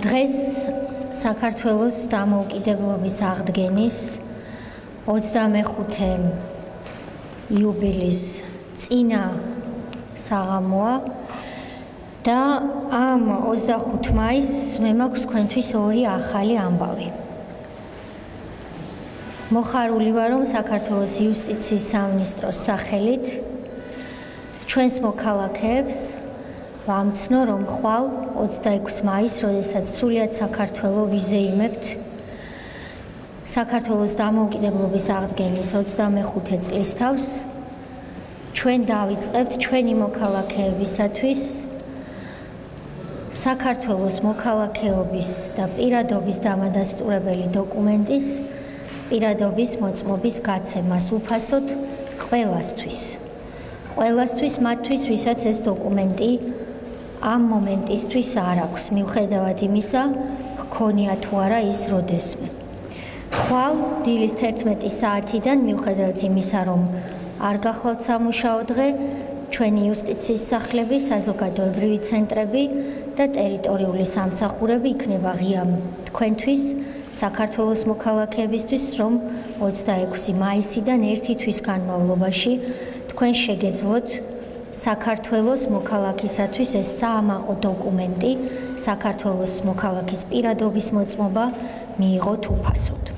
დღეს საქართველოს დამოუკიდებლობის აღდგენის 25-ე იუბილეის წინა საღამოა და ამ 25 მაისს მე მაქვს თქვენთვის ორი ახალი ამბავი. მოხარული ვარ, რომ საქართველოს იუსტიციის სამინისტროს სახელით ჩვენს მოქალაქეებს ვამცნო, რომ ხვალ 26 მაისს, როდესაც სრულიად საქართველო ვიზეიმებთ საქართველოს დამოუკიდებლობის აღდგენის 25 წლისთავს, ჩვენ დავიწყებთ ჩვენი მოქალაქეებისათვის საქართველოს მოქალაქეობის და პირადობის დამადასტურებელი დოკუმენტის პირადობის მოწმობის გაცემას უფასოდ ყველასთვის. ყველასთვის მათთვის, ვისაც ეს დოკუმენტი ამ მომენტისთვის არ აქვს, მიუხედავად იმისა, ჰქონია თუ არა ის როდესმე. ხვალ დილის 11 საათიდან, მიუხედავად იმისა, რომ არ გახლავთ სამუშაო დღე, ჩვენი იუსტიციის სახლები, საზოგადოებრივი ცენტრები და ტერიტორიული სამსახურები იქნება ღია თქვენთვის, საქართველოს მოქალაქეებისთვის, რომ 26 მაისიდან ერთი თვის განმავლობაში თქვენ შეგეძლოთ საქართველოს მოქალაქისათვის ეს საამაყო დოკუმენტი, საქართველოს მოქალაქის პირადობის მოწმობა მიიღოთ უფასოდ.